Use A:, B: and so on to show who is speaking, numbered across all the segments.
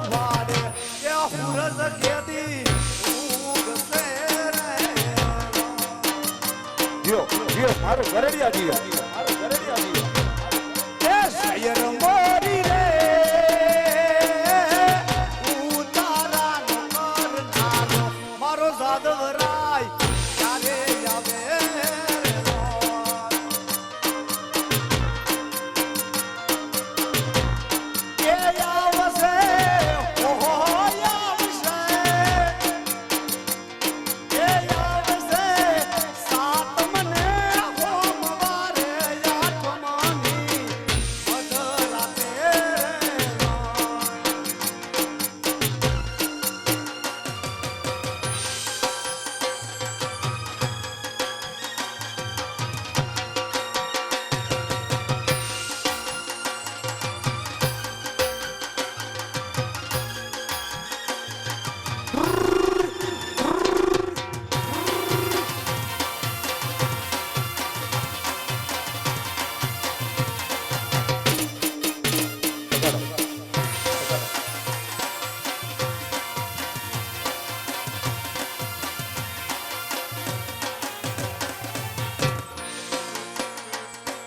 A: ભારે એ હુરજ કેદી ઉગસે રે
B: જીઓ જીઓ મારો ગરડિયા જીઓ મારો ગરડિયા જીઓ
A: એ શયર મોરી રે ઉતારા નો કરનારો મારો જાદવરાય ક્યારે આવે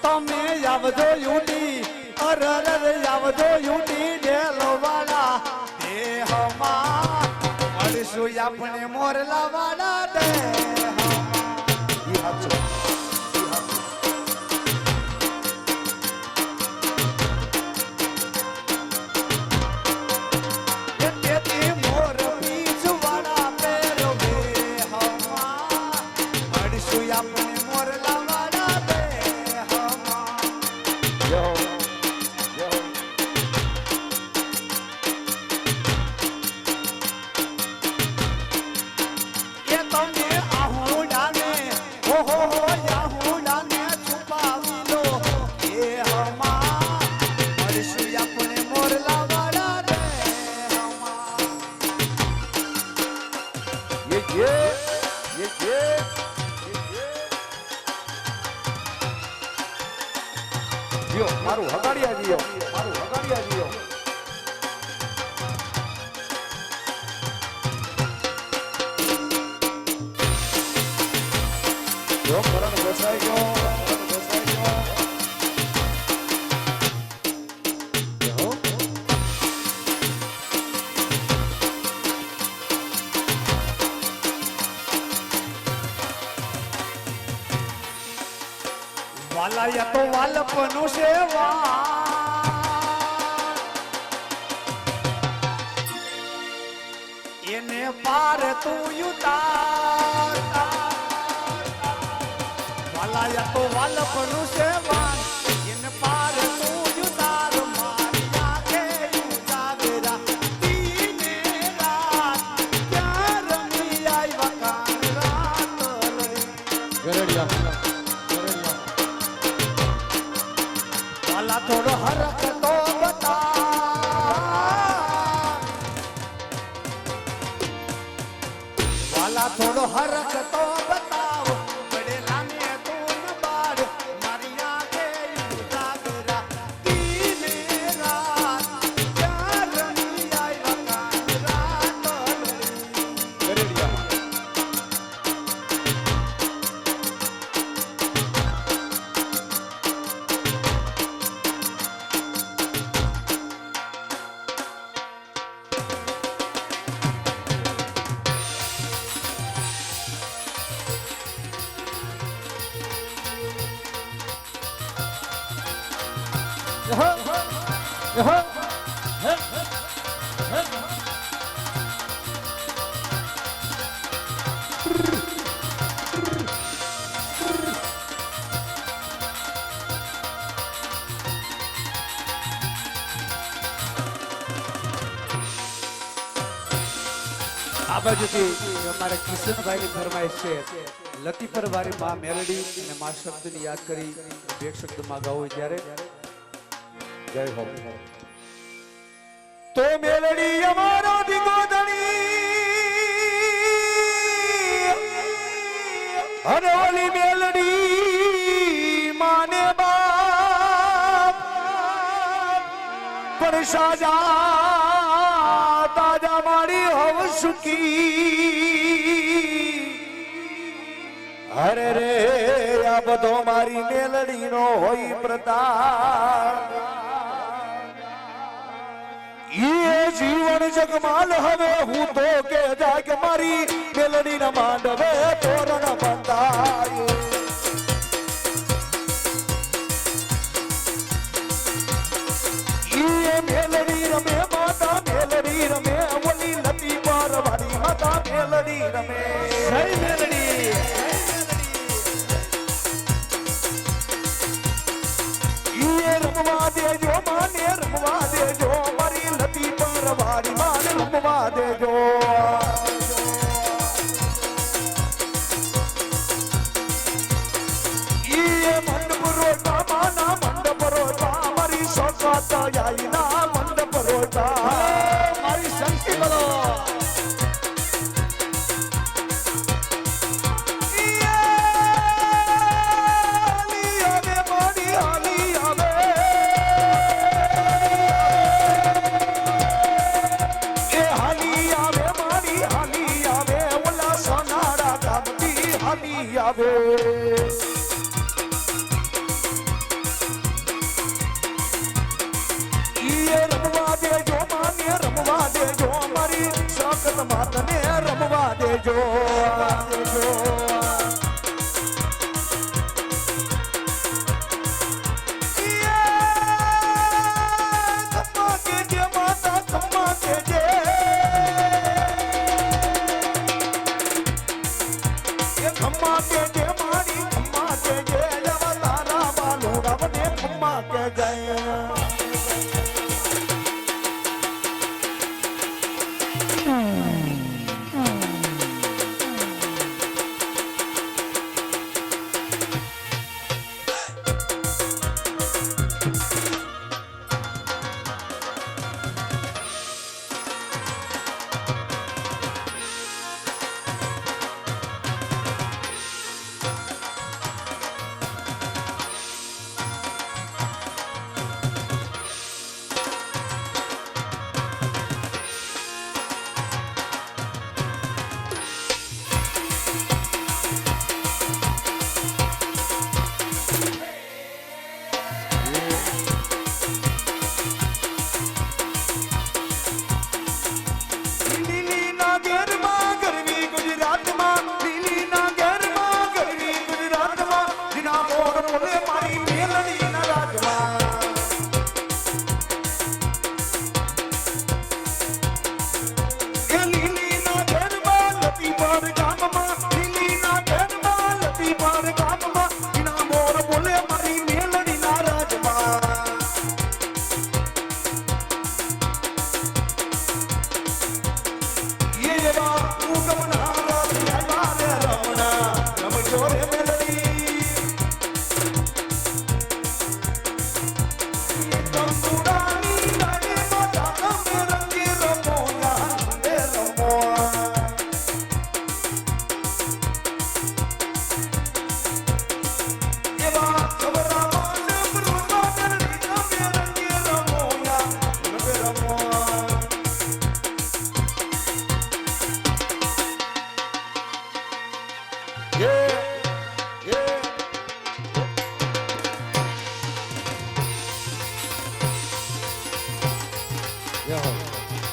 A: તમે આવજો યુટી અરર આવજો યુટી ડેલો વાળા દેહમાં મળશું આપણે મોરલા વાળા દેહમાં
B: ઈ હાચો
A: તેથી મોર પીછ વાળા પેરો દેહમાં મળશું આપણે મોરલા વાળા દેહમાં
B: યો યો
A: એ તમને આહુડાને ઓહો આહુડાને છુપાવી લો એ હમા મળશું આપણે મોરલા વાળા રે હમા
B: યે જીઓ મારું હગાડિયા જીઓ મારું હગાડિયા જીઓ જો કરણ બેસાઈ ગયો કરણ બેસાઈ ગયો યો
A: વાલાયા તો વાલપનું સેવા એને પાર તું યુતાર વાલાયા તો વાલપનું સેવા એને પાર તું યુતાર મારી આંખે યુતાવેરા દીને રાત ક્યાં રમી આવ્યા કાન રાત
B: ગરડિયા
A: વાલા થોડો હરખ તો બતા વાલા થોડો હરખ તો બતાવો પડેલા ને તું બાર મારી આંખે ઉજાગરા દીને રાત ક્યાં રમી આવ્યા કાન રાત
B: ગરડિયા
A: આ બાજુથી અમારે કિશનભાઈની ફરમાઈશ છે લતીફર વાળી માં મેલડી અને માં શબ્દની યાદ કરી બે શબ્દમાં ગાવું જ્યારે
B: જય હો
A: તો મેલડી અમારો દીકરો ધણી અને ઓલી મેલડી માને બાપ પણ સાજા
B: મારી હવ સુખી અરે રે આ બધો મારી મેલડીનો હોય પ્રતાપ ઈ જીવન જગમાલ હવે હું તો કે જાગ મારી મેલડીના માંડવે તોરણ બંધાય ઈ મેલડી રમે માતા મેલડી રમે ઓલી લતી પારવાડી માતા મેલડી રમે
A: જય મેલડી
B: ઈ રમવા દેજો માને રમવા દેજો મારી લતી પારવાડી માને રમવા દેજો ઈ મંડપ રોટા માના મંડપ રોટા મારી સોસાત આઈના મંડપ રોટા
A: મારી શક્તિ બોલો
B: રમવા દેજો ખમ્મા કે જે મારી ખમ્મા કે જે તારા બાલુ રવને ખમ્મા કે જય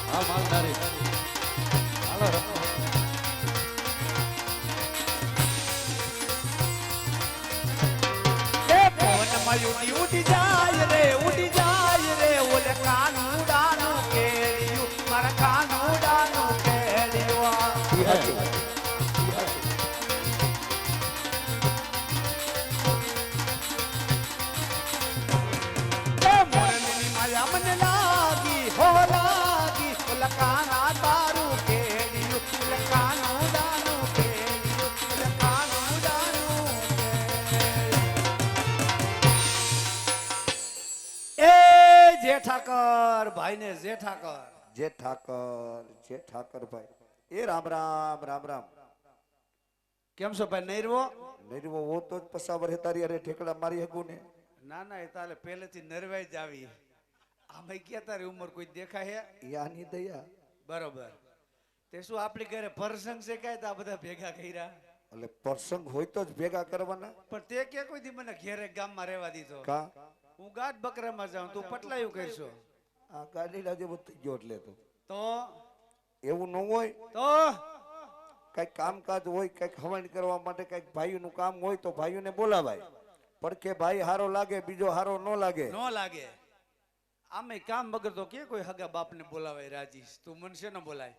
A: હા માલધારી હાલો રમો એ પવન માં ઉડી જાય રે ઓલે કાનુડાનું કેડિયું મારા કાનુડાનું કેડિયું મને લાગી હો લાગી લકાના તારું કેડિયું લકાનું દાનું કેડિયું લકાનું દાનું એ જેઠાકર ભાઈને
B: જેઠાકર ભાઈ એ રામ રામ રામ રામ
A: કેમ છો ભાઈ નૈરવો
B: નરીવો હો તો જ પસાવર હેતારી અરે ઠેકડા મારી હગું ને
A: ના ના એ તાલે પહેલેથી નરવાઈ જ આવી આમાં ક્યાં તારી ઉંમર કોઈ દેખાય હે
B: યાની દયા
A: બરોબર. તે શું આપણી ઘરે પ્રસંગ છે કાંઈ તો આ બધા ભેગા કર્યા?
B: એટલે પ્રસંગ હોય તો જ ભેગા કરવાના.
A: પણ તે કે કોઈ દી મને ઘેરે ગામમાં રહેવા દીધો?
B: કા
A: હું ગાઢ બકરામાં જાઉં, તું પટલાયું કરશો
B: આ ગાડી લાજે બધું થઈ ગયો એટલે
A: તો
B: એવું ન હોય.
A: તો
B: કઈક કામકાજ હોય, કઈક હવન કરવા માટે કઈક ભાઈઓનું કામ હોય તો ભાઈઓને બોલાવાય. પડકે ભાઈ હારો લાગે, બીજો હારો ન લાગે.
A: નો લાગે. આમે કામ વગર તો કે કોઈ હગા બાપને બોલાવાય રાજેશ? તું મનશે ન બોલાય.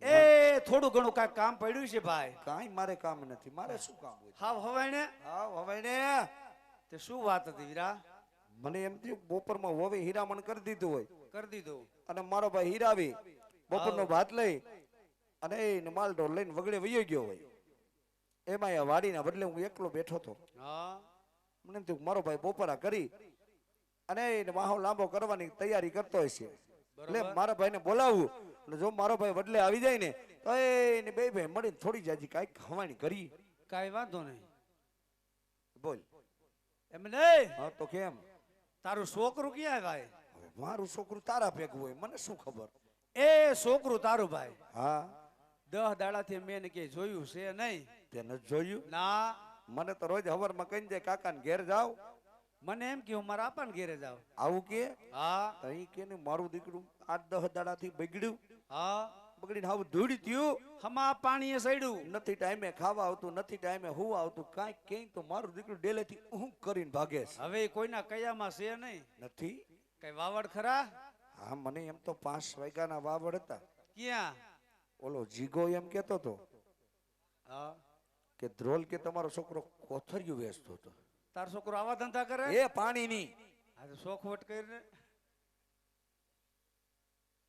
A: એ થોડું ઘણું કાંઈક કામ પડ્યું છે ભાઈ.
B: કાંઈ મારે કામ નથી. મારે શું કામ હોય?
A: હાવ હવાઈને
B: હા હવે ને
A: તે શું વાત હતી વીરા?
B: મને એમ થયું બપોરમાં હોવે હીરામણ કરી દીધું હોય
A: કરી દીધું.
B: અને મારો ભાઈ હીરાવી બપોરનો ભાત લઈ અને એને માલઢોર લઈને વગડે વયો ગયો હોય. એમાં આ વાડીના બદલે હું એકલો બેઠો હતો.
A: હા
B: મને એમ થયું મારો ભાઈ બપોરા કરી અને એને વાહો લાંબો કરવાની તૈયારી કરતો હશે. એટલે મારા ભાઈને બોલાવું અને જો મારો ભાઈ વડલે આવી જાય ને તો એને બે ભાઈ મળીને થોડી જાજી કાંઈક હવાણી કરી.
A: કાંઈ વાંધો નહીં.
B: બોલ.
A: એમ નહીં,
B: હા તો કેમ?
A: તારું છોકરું ક્યાં ભાઈ?
B: હવે મારું છોકરું તારા ભેગું હોય મને શું ખબર?
A: એ છોકરું તારું ભાઈ
B: હા
A: 10 દાડાથી મેં એને ક્યાંય જોયું છે નહીં.
B: તે નથી જોયું?
A: ના,
B: મને તો રોજ હવારમાં કહી જાય કાકાને ઘેર જાવ.
A: મને એમ કે હું મારા આપાને ઘેરે જાઉં.
B: આવું કે
A: હા
B: તઈ કે ને મારું દીકરું 8-10 દાડાથી બગડ્યું.
A: હા
B: બગડીને હાવ ધૂળી થયું.
A: હમા પાણીએ સડ્યું.
B: નથી ટાઈમે ખાવા આવતું, નથી ટાઈમે હુવા આવતું. કાંઈક ક્યાંય તો મારું દીકરું ડેલેથી ઊંઘ કરીને ભાગે છે.
A: હવે કોઈના કયામાં છે નહીં.
B: નથી.
A: કઈ વાવડ ખરા?
B: હા મને એમ તો 5 વાગ્યાના વાવડ હતા.
A: ક્યાં?
B: ઓલો જીગો એમ કેતો તો
A: હા,
B: કે ધ્રોલ કે તમારો છોકરો કોથરિયું વેચતો હતો.
A: તાર છોકરો આવા ધંધા કરે?
B: એ પાણીની.
A: આ તો શોખવટ કરીને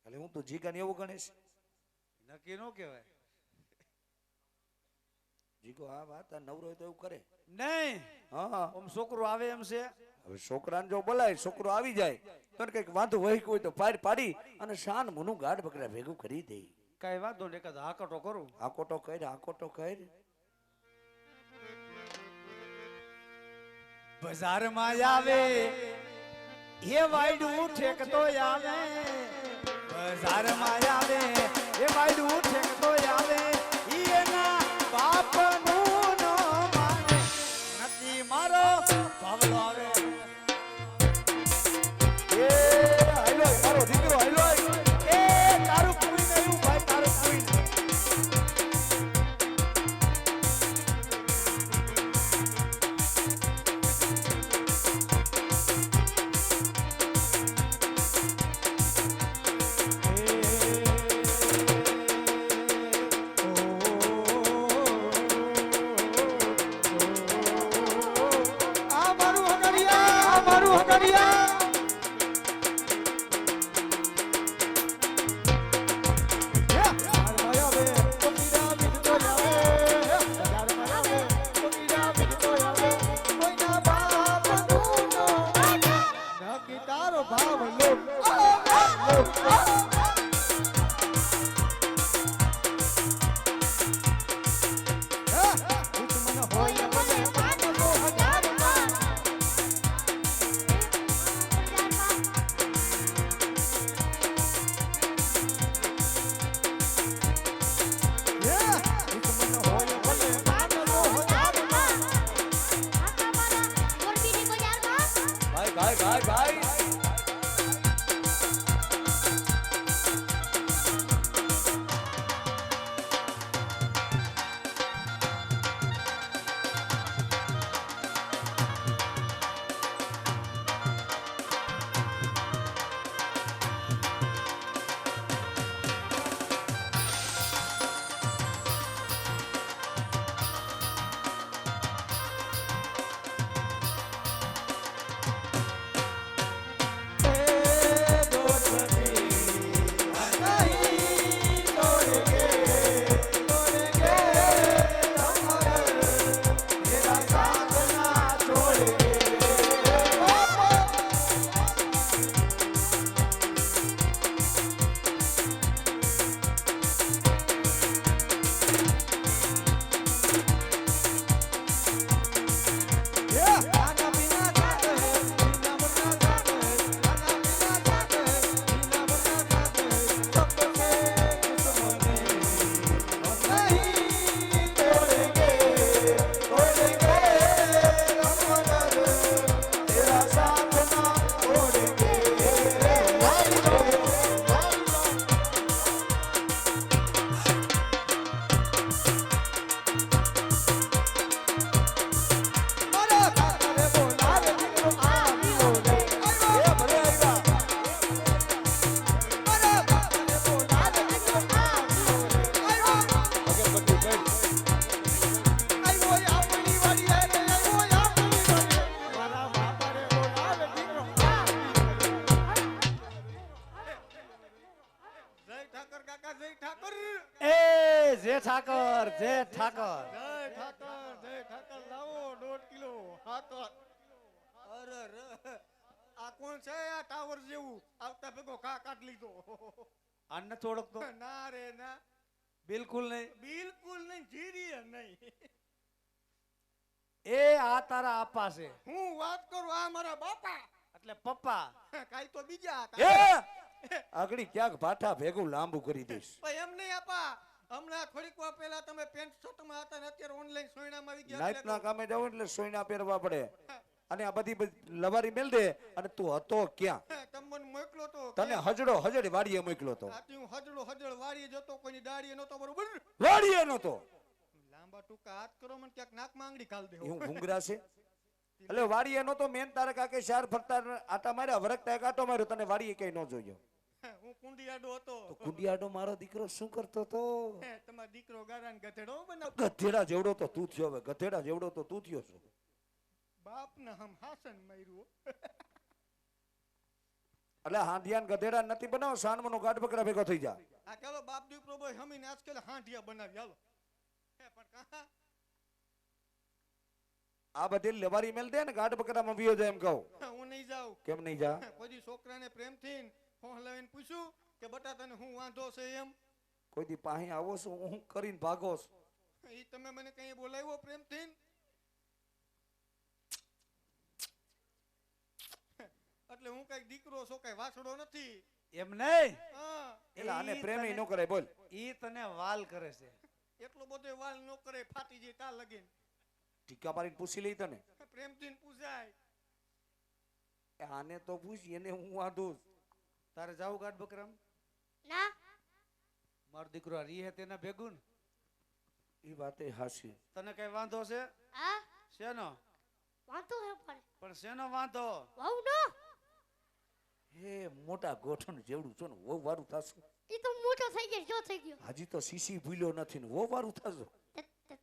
B: એટલે હું તો જીગાને એવું ગણીશ.
A: નક્કી નો કહેવાય.
B: જીગો આ વાત આ નવરો હોય તો એવું કરે
A: નહીં.
B: હા.
A: ઓમ છોકરો આવે એમ છે.
B: હવે છોકરાને જો બોલાય, છોકરો આવી જાય તો કઈક વાંધો હોય હોય તો પાડી અને શાન મુનું ગાઢ બકરા ભેગું કરી દે.
A: કઈ વાંધો નહીં, એકાદ હાકટો કરું.
B: આકોટો કર.
A: બજારમાં આવે એ વાયડું ઠેકતો આવે. બજારમાં આવે એ વાયડું ઠેકતો આવે. ઈ એના બાપનું ન માને. નથી મારો ભાવલો આવે.
B: એ હાલો મારો દીકરો હાલો.
A: એ તારું કોઈ નહીં ભાઈ, તારું કોઈ નહીં. જય ઠાકર જય ઠાકર.
C: જય ઠાકર લાવો 1.5 કિલો. હા તો અરે રે આ કોણ છે આ ટાવર જેવું આવતા ભેગો ઘા કાઢ લીધો.
A: આને નથી ઓળખતો?
C: ના રે ના,
A: બિલકુલ નહીં.
C: બિલકુલ નહીં, જીરીએ નહીં.
A: એ આ તારા આપા છે
C: હું વાત કરું આ મારા બાપા,
A: એટલે પપ્પા.
C: કાઈ તો બીજા
B: એ આગળ ક્યાંક ભાઠા ભેગું લાંબુ કરી દઈશ.
C: પણ એમ નહીં આપા, હમણાં થોડીક વાર પહેલા તમે પેન્ટ શર્ટમાં હતા ને અત્યારે ઓનલાઈન સોયણામાં આવી ગયા
B: નાઈટના કામે જાવ એટલે સોયના પહેરવા પડે. અને આ બધી લવારી મેલ દે. અને તું હતો ક્યાં?
C: તમે મને મોકલો તો
B: તને હજડો હજડ વાડીએ મોકલો તો.
C: આથી હું હજળ વાળીએ જતો, કોઈની દાડીએ નતો, બરોબર?
B: વાડીએ નતો.
C: લાંબા ટૂંકા હાથ કરો મને ક્યાંક નાકમાં આંગળી ખાલ દે.
B: હું ભૂંગરા છે એટલે વાડીએ નતો. મેન તારે કાકે ચાર ફરતા આટા માર્યા, વરખતા એક આટો માર્યો, તને વાડીએ કઈ ન જોયો.
C: હું કુંડિયાડો હતો.
B: તો કુંડિયાડો મારો દીકરો શું કરતો તો?
C: તમારો દીકરો ગારાને ગધેડો બનાવ.
B: ગધેડા જેવડો તો તું થયો. હવે ગધેડા જેવડો તો તું થયો છો.
C: બાપ ને હમ હાસન માર્યું.
B: એટલે હાંડિયાન ગધેડા નથી બનાવો. સાનમનો ગાઢ બકરા ભેગો થઈ જા.
C: આ ચાલો બાપ દીકરો બોય હમીને આજકાલ હાંડિયા બનાવી હાલો. પણ કાં
B: આ બધી લવારી મેલ દે ને ગાઢ બકરામાં વિયો જાય એમ કહું.
C: હું નહીં જાઉં.
B: કેમ નહીં જા?
C: કોઈ દી છોકરાને પ્રેમથી ફોન લાવીને પૂછ્યું કે બટા તને હું વાંધો છે એમ?
B: કોઈ દી પાહી આવો છું હું કરીને ભાગો છું.
C: ઈ તમે મને કઈ બોલાવ્યો પ્રેમથી? એટલે હું કઈ દીકરો છો, કઈ વાસડો નથી.
A: એમ નહીં.
C: હા,
B: એટલે આને પ્રેમી ન કરે. બોલ.
A: ઈ તને વાલ કરે છે.
C: એટલો બધો વાલ ન કરે, ફાટી જાય તા લગીન.
B: ટીકા મારીને પૂછી લઈ તને.
C: પ્રેમથી પૂછાય.
B: આને તો પૂછ, એને હું વાંધો છું.
A: તારે જાવું ગાઢ બકરામ?
D: ના
A: મારો દીકરો આ રી હે તેના ભેગું ને.
B: એ વાતે હાસી.
A: તને કઈ વાંધો છે?
D: આ
A: શેનો?
D: વાંધો હે પડે
A: પણ શેનો વાંધો?
D: વહુ નો
B: હે મોટા ગોઠણ જેવડું છો ને વો વારું થાશું.
D: ઈ તો મોટો થઈ ગયો, જો થઈ ગયો.
B: હજી તો સીસી ભૂલ્યો નથી ને વો વારું થાશું.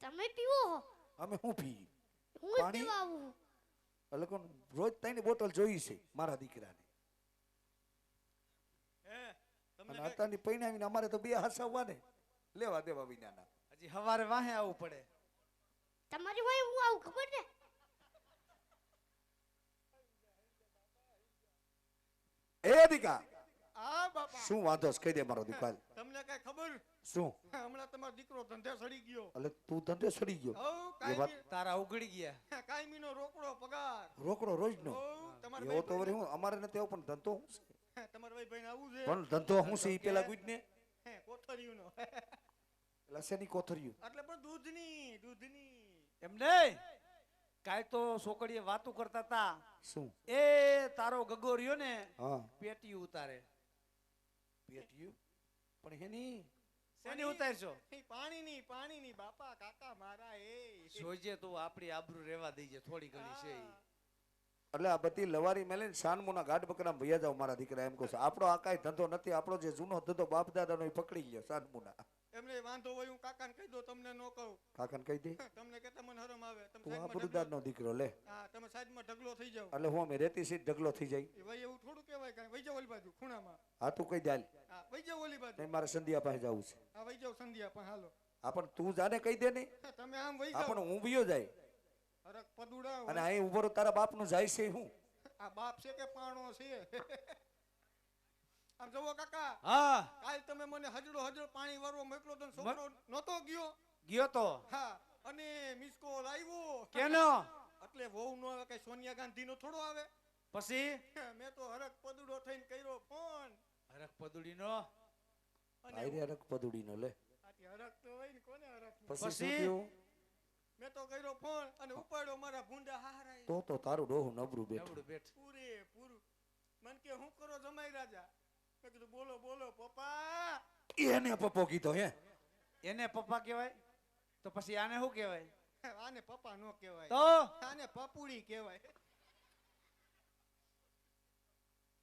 D: તમે પીવો હો,
B: અમે શું પી?
D: હું જ
B: પાણી?
D: પીવા આવું છું.
B: એટલે કોણ રોજ ત્રણ બોટલ જોઈ છે મારા દીકરાને.
C: હે તમને
B: અને અત્યારની પૈણાવીને અમારે તો બે હસાવવા ને લેવા દેવા વિનાના.
A: હજી હવારે વાહે આવવું પડે.
D: તમારી વાય હું આવું ખબર ને?
B: એ દીકા
C: આ બાપા
B: શું વાંધો છે? કહી દે મારો દીકરો.
C: તમને કઈ ખબર?
B: શું?
C: હમણાં તમારો દીકરો ધંધે સડી ગયો.
B: એટલે તું ધંધે સડી ગયો?
C: હઉ
B: એ વાત
A: તારા ઉગડી ગયા.
C: કાયમીનો રોકડો પગાર.
B: રોકડો રોજનો.
C: હઉ તમારે
B: એવો તો વળી હું અમારે નથી આવું પણ ધંધો શું છે?
C: તમારા ભાઈ આવું છે.
B: પણ ધંધો શું છે? એ પેલા ગુજ ને
C: કોથળીઓનો.
B: એટલે શેની કોથળિયું?
C: એટલે પણ દૂધની.
A: એમ નહીં. કાઈ તો છોકરીએ વાતું કરતા તા.
B: શું?
A: એ તારો ગગો રહ્યો ને
B: હા
A: પેટી ઉતારે.
B: પેટીયું પણ એની
A: શેની ઉતારશો?
C: પાણીની બાપા કાકા મારા એ.
A: જોજે તું આપણી આબરૂ રેવા દઈજે થોડી ઘણી છે ઈ.
B: એટલે આ બધી લવારી મેલીને સાનમુના ગાઢ બકરા ભૈયા જાવ મારા દીકરા. એમ કહું છું આપણો આ કાંઈ ધંધો નથી. આપણો જે જૂનો ધંધો બાપ દાદાનો એ પકડી ગયો સાનમુના.
C: એમને વાંધો હોય હું કાકાને કહી દો, તમને નો કહું.
B: કાકાને કહી દે.
C: તમને કેતા મને હરમ આવે. તમે
B: તું આ
C: સાઈડમાં
B: બરુદારનો દીકરો લે.
C: હા તમે સાઈડમાં ઢગલો થઈ જાવ.
B: એટલે હું અમે રેતી સીટ ઢગલો થઈ જાય.
C: એ ભાઈ એવું થોડું કહેવાય કાંઈ. વઈ જાવ ઓલી બાજુ ખૂણામાં.
B: હા તું કહી દે હાલ.
C: હા વઈ જાવ ઓલી બાજુ.
B: નહીં મારે સંધ્યા પાસે જવું છે.
C: હા વઈ જાવ સંધ્યા પણ હાલો.
B: હા પણ તું જાને કહી દે નહીં.
C: તમે આમ વઈ
B: હા
C: જાવ.
B: પણ હું વિયો જાય.
C: હરક પદુડા.
B: અને અહીં ઉભો રહો તારા બાપનું જાય છે હું.
C: આ બાપ છે કે પાણો છે? આમ જુઓ કાકા,
A: હા
C: કાલ તમે મને હજડો પાણી વાળવો મોકલો તો છોકરો નતો ગયો.
A: ગયો તો.
C: હા અને મિસ કોલ આવ્યો.
A: કેનો?
C: એટલે વહુ નો આવે કઈ સોનિયા ગાંધી નો થોડો આવે.
A: પછી
C: મેં તો હરક પદુડો થઈને કર્યો ફોન.
A: હરખ પદુડી નો.
C: અને
B: આયરે રક પદુડીનો લે.
C: આથી હરક તો હોય ને, કોને હરક નહીં.
B: પછી શું
A: પછી?
B: થયું?
C: મેં તો કર્યો ફોન અને ઉપાડ્યો મારા ભૂંડા હારાય.
B: તો તારું ડોહું નબળું બેઠું.
A: નબળું બેઠ.
C: પૂરું મન કે હું કરો જમાઈ રાજા. મેં કીધું બોલો પપ્પા.
B: એને પપ્પો કીધો હે.
A: એને પપ્પા કહેવાય તો પછી આને શું કહેવાય?
C: આને પપ્પા નો કહેવાય,
A: તો
C: આને પપુડી કહેવાય.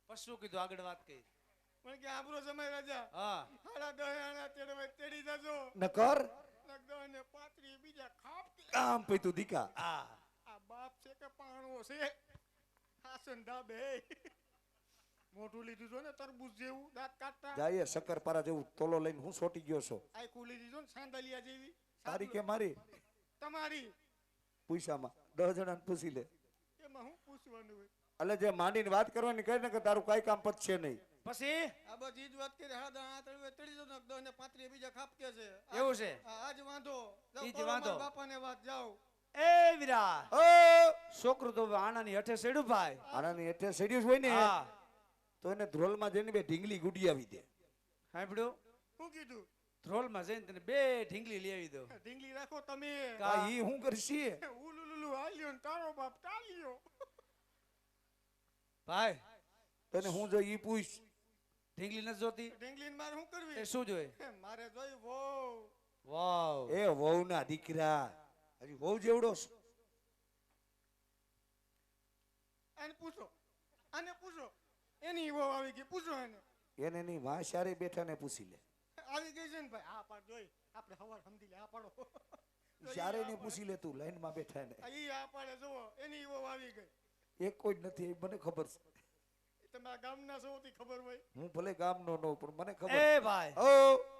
A: પછી શું કીધું? આગળ વાત કરી.
C: મને કે આબરો જમાઈ રાજા
A: હા
C: હાડા 10 આણા તેડી જાજો.
B: નકર
C: લગદો ને પાતરી બીજા ખાપ.
B: કામ પૈતું દીકા.
A: આ
C: આ બાપ છે કે પાણો છે? હાસન ધાબે. મોઢું લીધું છો ને તરબૂચ જેવું દાંત કાઢતા
B: જાય શક્કરપારા જેવું તોલો લઈને હું સોટી ગયો છો
C: આયકું લીધી છો ને સાંદલિયા જેવી
B: તારી કે મારી
C: તમારી
B: પૂછામાં 10 જણાને પૂછી લે
C: એમાં હું પૂછવાનું હોય
B: એટલે જે માંડીને વાત કરવાની કહે ને કે તારું કાંઈ કામ પતશે નહીં
A: પછી
C: આ બધી જ વાત કરી હા દાણા તળવે તળી દો ને 10 ને 35 બીજા ખાપકે છે
A: એવું છે
C: આજ વાંધો જાઓ
A: ઈ જ
C: કરો
A: વાંધો.
C: મારા બાપાને વાત જાઓ
A: એ વીરા
B: ઓ
A: છોકરું તો આનાની હેઠે સેડું ભાઈ
B: આનાની હેઠે સેડ્યુસ હોય ને
A: હા
B: તો એને ધ્રોલમાં જઈને બે ઢીંગલી ગુડી આવી દે
A: સાંભળ્યું
C: શું કીધું
A: ધ્રોલમાં જઈને તને બે ઢીંગલી લઈ આવી દો
C: ઢીંગલી રાખો તમે
A: કા-
B: આ ઈ હું કરશી
C: ઉલુલુલુ હાલ્યો ને તારો બાપ ટાલ્યો
A: ભાઈ
B: તને હું જો ઈ પૂછ
A: ઢીંગલી નથી જોતી
C: ઢીંગલી મારે શું
A: એ
C: કરવી
A: શું જોઈએ
C: મારે જોયું બહુ
A: વાવ
B: એ વહુના દીકરા હજી વહુ જેવડો છે.
C: આને પૂછો આને પૂછો એની વહુ આવી ગઈ પૂછો એને
B: એને ની માં શારે બેઠા ને પૂછી લે
C: આવી ગઈ છે ને ભાઈ આ પાડ જોઈ આપણે હવાર સમજી લે આ પાડો
B: શારે ને પૂછી લે તું લાઈન માં બેઠા ને
C: ઈ આ પાડે જુઓ એની વહુ આવી ગઈ
B: એક કોઈ જ નથી એ મને ખબર છે
C: એ તમારા ગામના સૌથી ખબર હોય
B: હું ભલે ગામનો નો પણ મને ખબર
A: એ ભાઈ
B: ઓ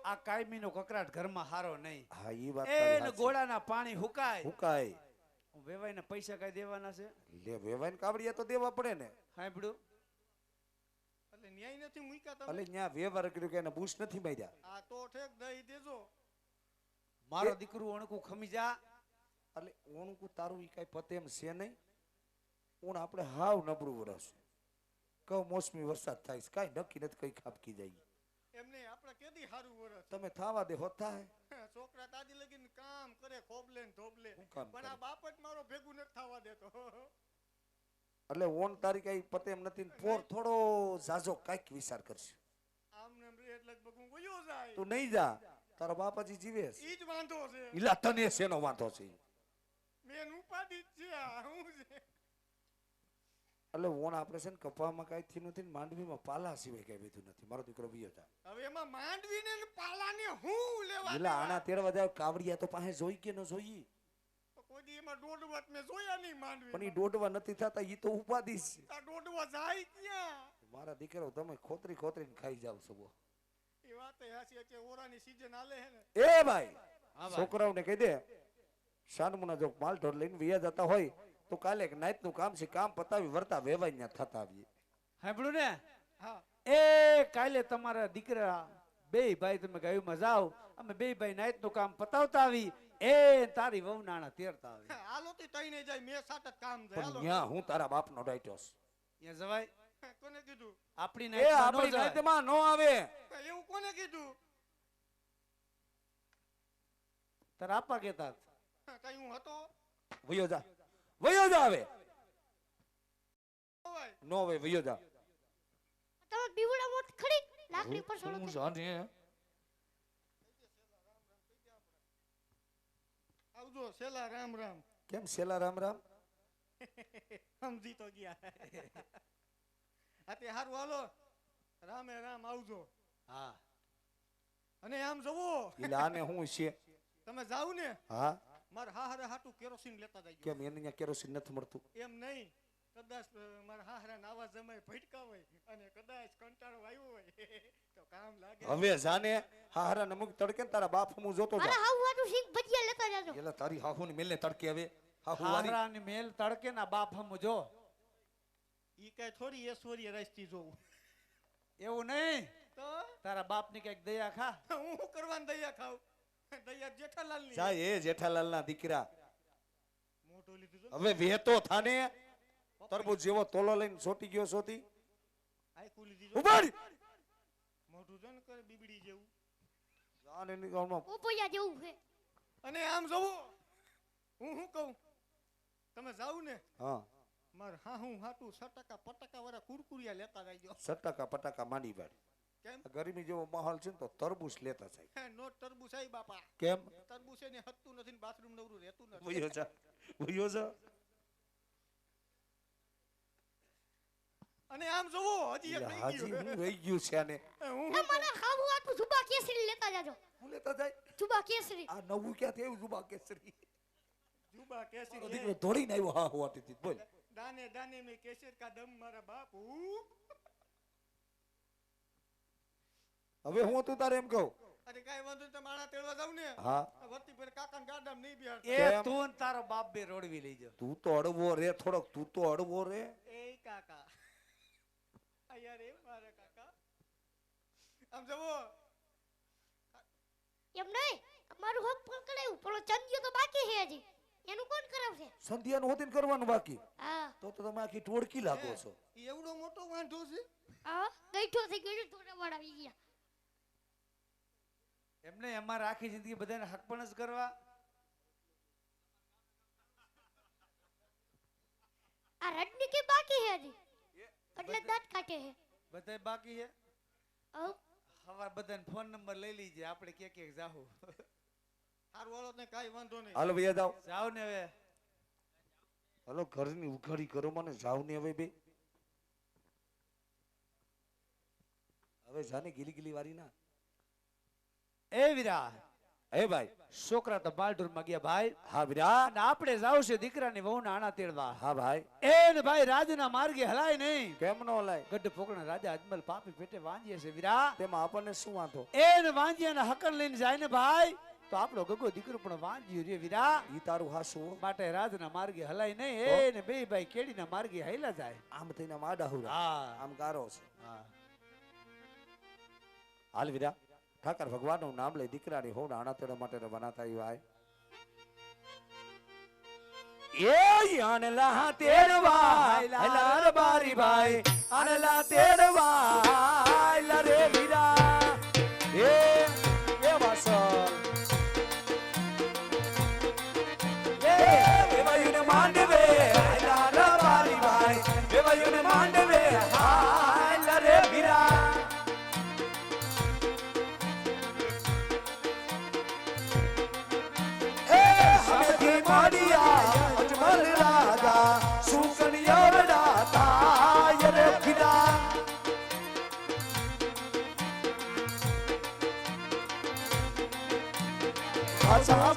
A: આ કાયમીનો કકરાટ ઘરમાં હારો નહીં
B: હા ઈ વાત
A: એ
B: તારી
A: ને
B: સાચી.
A: ગોળાના પાણી હુકાય
B: હુકાય
A: વેવાઈને પૈસા કઈ દેવાના છે
B: લે વેવાઈને કાવડિયા તો દેવા પડે ને
A: સાંભળ્યું
C: એટલે ન્યાય નથી મૂક્યા તમે
B: ભલે ન્યા વ્યવહાર કર્યો કે એને બુશ નથી માર્યા
C: આ તો ઠેક દઈ દેજો
A: મારો દીકરું અણકું ખમી જા
B: એટલે ઓણકું તારું ઈ કાંઈ પતે એમ છે નહીં ઓણ આપણે હાવ નબળું વરસ કમોસમી વરસાદ થાય છે કાંઈ નક્કી નથી કઈ ખાપકી જાય
C: એમને આપણે કેદી હારું વરસ
B: તમે થાવા દે હોતા હે
C: છોકરા તાજી લગીને કામ કરે ખોબલે ને ધોબલે
B: શું કામ
C: પણ
B: કરે?
C: આ બાપ જ મારો ભેગું નથી થવા દેતો
B: એટલે ઓણ તારી કઈ પતે એમ નથી ને પોર થોડો ઝાઝો કાંઈક વિચાર કરશે
C: આમ ને આમ રે એટલે લગભગ હું વયો જાય
B: તું નહીં જા તારા બાપાજી જીવે છે
C: ઈ જ વાંધો છે
B: ઈલા તને શેનો વાંધો છે
C: મેન ઉપાધિ જ છે આ હું છે
B: એટલે ઓણ આપણે છે ને કપામાં કાંઈ થયું નથી ને માંડવીમાં પાલા સિવાય કઈ બીજું નથી મારો દીકરો વિયો જા
C: હવે એમાં માંડવીને ને પાલાને હું લેવા
B: એટલે આના તેડવા જાય કાવડિયા તો પાસે જોઈ કે ન જોઈ
C: દેવા? કોઈ દી એમાં દોડવત મેં જોયા નહીં માંડવી
B: પણ ઈ દોડવા નથી થતા ઈ તો ઉપાધિ છે
C: આ દોડવા જાય ક્યાં
B: મારા દીકરો તમે ખોતરી ખોતરીને ખાઈ જાવ છો બો.
C: એ વાત એ હાચી છે ઓરાની સીઝન આલે હે ને
B: એ ભાઈ
A: હા ભાઈ.
B: છોકરાઓને કહી દે શાનમુના જો માલ ઢોર લઈને વિયા જતા હોય તો કાલે એક નાઈટનું કામ છે કામ પતાવી વર્તા વેવાઈ ત્યાં થતા આવીએ
A: સાંભળ્યું ને
C: હા
A: એ કાલે તમારા દીકરા બે ભાઈ તમે ગાયુંમાં જાઓ અમે બે ભાઈ નાઈટ નું કામ પતાવતા આવી એ તારી વહુ નાણા તેરતા આવી
C: હાલો તી તઈને જાય મેં સાટ જ કામ જાય
B: પણ
C: હાલો
B: ન્યા હું તારા બાપનો ડાયટોસ
A: અહીંયા જવાય
C: કોને કીધું
A: આપણી
B: એ
A: નાઈટ
B: આપણી નાઈટમાં નો આવે
C: એવું કોને કીધું
A: તારા આપા કેતા
C: કઈ હું હતો
B: વયો જા હવે
C: હોય
B: નો હવે વયો જા
D: તમે બીવડા મોટ ખડી લાકડી પર સડો
B: હું જાણે
C: આવજો સેલા રામ રામ
B: કેમ સેલા રામ રામ
C: સમજી તો ગયા આતે હારું હાલો રામે રામ આવજો
A: હા
C: અને આમ જવો
B: ઈ લાને હું છે
C: તમે જાવ ને
B: હા
C: મારા હાહરે હાટું કેરોસીન લેતા જજો
B: કેમ એને અહીંયા કેરોસીન નથી મળતું
C: એમ નહીં કદાચ મારા હાહરા નાવા જમાય ભટકા હોય અને કદાચ કંટાળો આવ્યો હોય તો કામ લાગે
B: હવે જાને હારા નમુક તડકે ને તારા બાપ હું જોતો
D: મારા
B: જા
D: હાવ હાટુ સિંગ ભજીયા લેતા જાજો
B: એલા તારી હાહુની મેલને તડકે હવે હાહુ વારી
A: હારાની મેલ તડકે ના બાપ હમ જો
C: ઈ કઈ થોડી ઐશ્વર્ય રસ્તી જોવું
A: એવું નહીં
C: તો
A: તારા બાપ ની કઈક દયા ખા
C: હું શું કરવાનું દયા ખાવ દયા જેઠાલાલ ની
B: જા એ જેઠાલાલના દીકરા
C: મોટો લીધું જો
B: હવે વેતો થાને તરબૂચ જેવો તોલો લઈને સોટી ગયો સોતી
C: આઈ કુલી દીધો
B: ઉભાડ
C: મોટું જો ને કરે બીબડી જેવું
B: જાન એની ગામમાં
D: પોપૈયા જેવું છે
C: અને આમ જવો હું શું કહું તમે જાવ ને
B: હા
C: માર હા હું હાટું 6% પટકા વાળા કુરકુરિયા લેતા જાયજો
B: સટકા પટાકા માંડી વાળ
C: કેમ
B: ગરમી જેવો માહોલ છે ને તો તરબૂચ લેતા જાય
C: નો તરબૂચ આઈ બાપા
B: કેમ
C: તરબૂચ એને હત્તું નથી ને બાથરૂમ નવરું રહેતું નથી
B: વયો જા વયો જા
C: અને આમ જવો હજી એક રહી
B: હાજી
C: ગયું
B: હું રહી ગયું છે આને
C: હું
D: એ મારા હાવ હાટુ જુબા કેસરી લેતા જાજો
B: હું લેતા જાય
D: જુબા કેસરી
B: આ નવું ક્યાંથી આવ્યું જુબા કેસરી
C: જુબા કેસરી
B: મારો દીકરો દોડીને આવ્યો હા હોવાથી બોલ
C: દાને દાને મેં કેસર કા દમ મારા બાપુ
B: હવે હું તું તારે એમ કહું
C: અરે કાંઈ વાંધો નહીં, તમે આણા તેડવા જાવ ને
B: હા
C: આ વરતી પર કાકાને ગાડામાં નહીં બિહાર
A: એ
B: કેમ?
A: તું ને તારો બાપ બે રોડવી લઈ જાઓ.
B: તું તો અડવો રે થોડોક તું તો અડવો રે
C: એ કાકા અહીંયા રે મારા કાકા આમ જવો
D: એમ નહીં મારું હક પણ કરાયું પેલો ચંદિયો તો બાકી છે હજી એનું કોણ કરાવશે
B: સંધ્યાનું હોતીને કરવાનું બાકી
D: હા
B: તો તમે આખી ટોળકી લાગો છો
C: ઈ એવડો મોટો વાંઢો છે
D: હા ગઈઠો થઈ ગયો થોડા વાળ આવી ગયા
A: એમને અમારે આખી જિંદગી બધાને હક પણ જ કરવા.
D: આ રડની કે બાકી છે હજી એટલે દાંત કાઢે છે
A: બધાય બાકી છે.
D: હવ
A: હવાર બધાને ફોન નંબર લઈ લીજે, આપણે કે જાહુ.
C: હારું વાળો ને કાંઈ વાંધો નહીં
B: હાલો ભૈયા જાઓ
A: જાવ ને હવે.
B: હાલો ઘરની ઉઘાડી કરો મને જાવ ને હવે બે હવે જાને ગીલી ગીલી વારી ના
A: એ વીરા,
B: હે ભાઈ
A: છોકરા તો બાલઢોરમાં ગયા ભાઈ,
B: હા વીરા
A: અને આપણે જાવ છે દીકરાની વહુના આણા તેડવા.
B: હા ભાઈ
A: એને ભાઈ રાજના માર્ગે હલાય નહીં.
B: કેમ નો લાય
A: ગઢ પોકણા રાજા અજમલ પાપી પેટે વાંજીએ છે વીરા.
B: તેમાં આપણને શું વાંધો
A: એને વાંજીયાના હકન લઈને જાય ને ભાઈ તો આપણો ગગો દીકરો પણ વાંજ્યો રે વીરા.
B: ઈ તારું હાસું
A: માટે રાજના માર્ગે હલાય નહીં. એને બે ભાઈ કેડીના માર્ગે હાલ્યા જાય.
B: આમ થઈને આમ આડા હુરા
A: હા
B: આમ ગારો છે
A: હા.
B: હાલ વીરા ઠાકર ભગવાનનું નામ લઈ દીકરાની હોડ આણા તેડવા માટે રવાના થાય ભાઈ એ આનલા તેડવા હલાર બારી ભાઈ આનલા તેડવા લરે વીરા એ વાસલ એ વેવાયુને માંડવે હલાર બારી ભાઈ વેવાયુને માંડવે હાય લરે વીરા અજમલ રાજા સુકનિયા તાય રે ફિરા આશા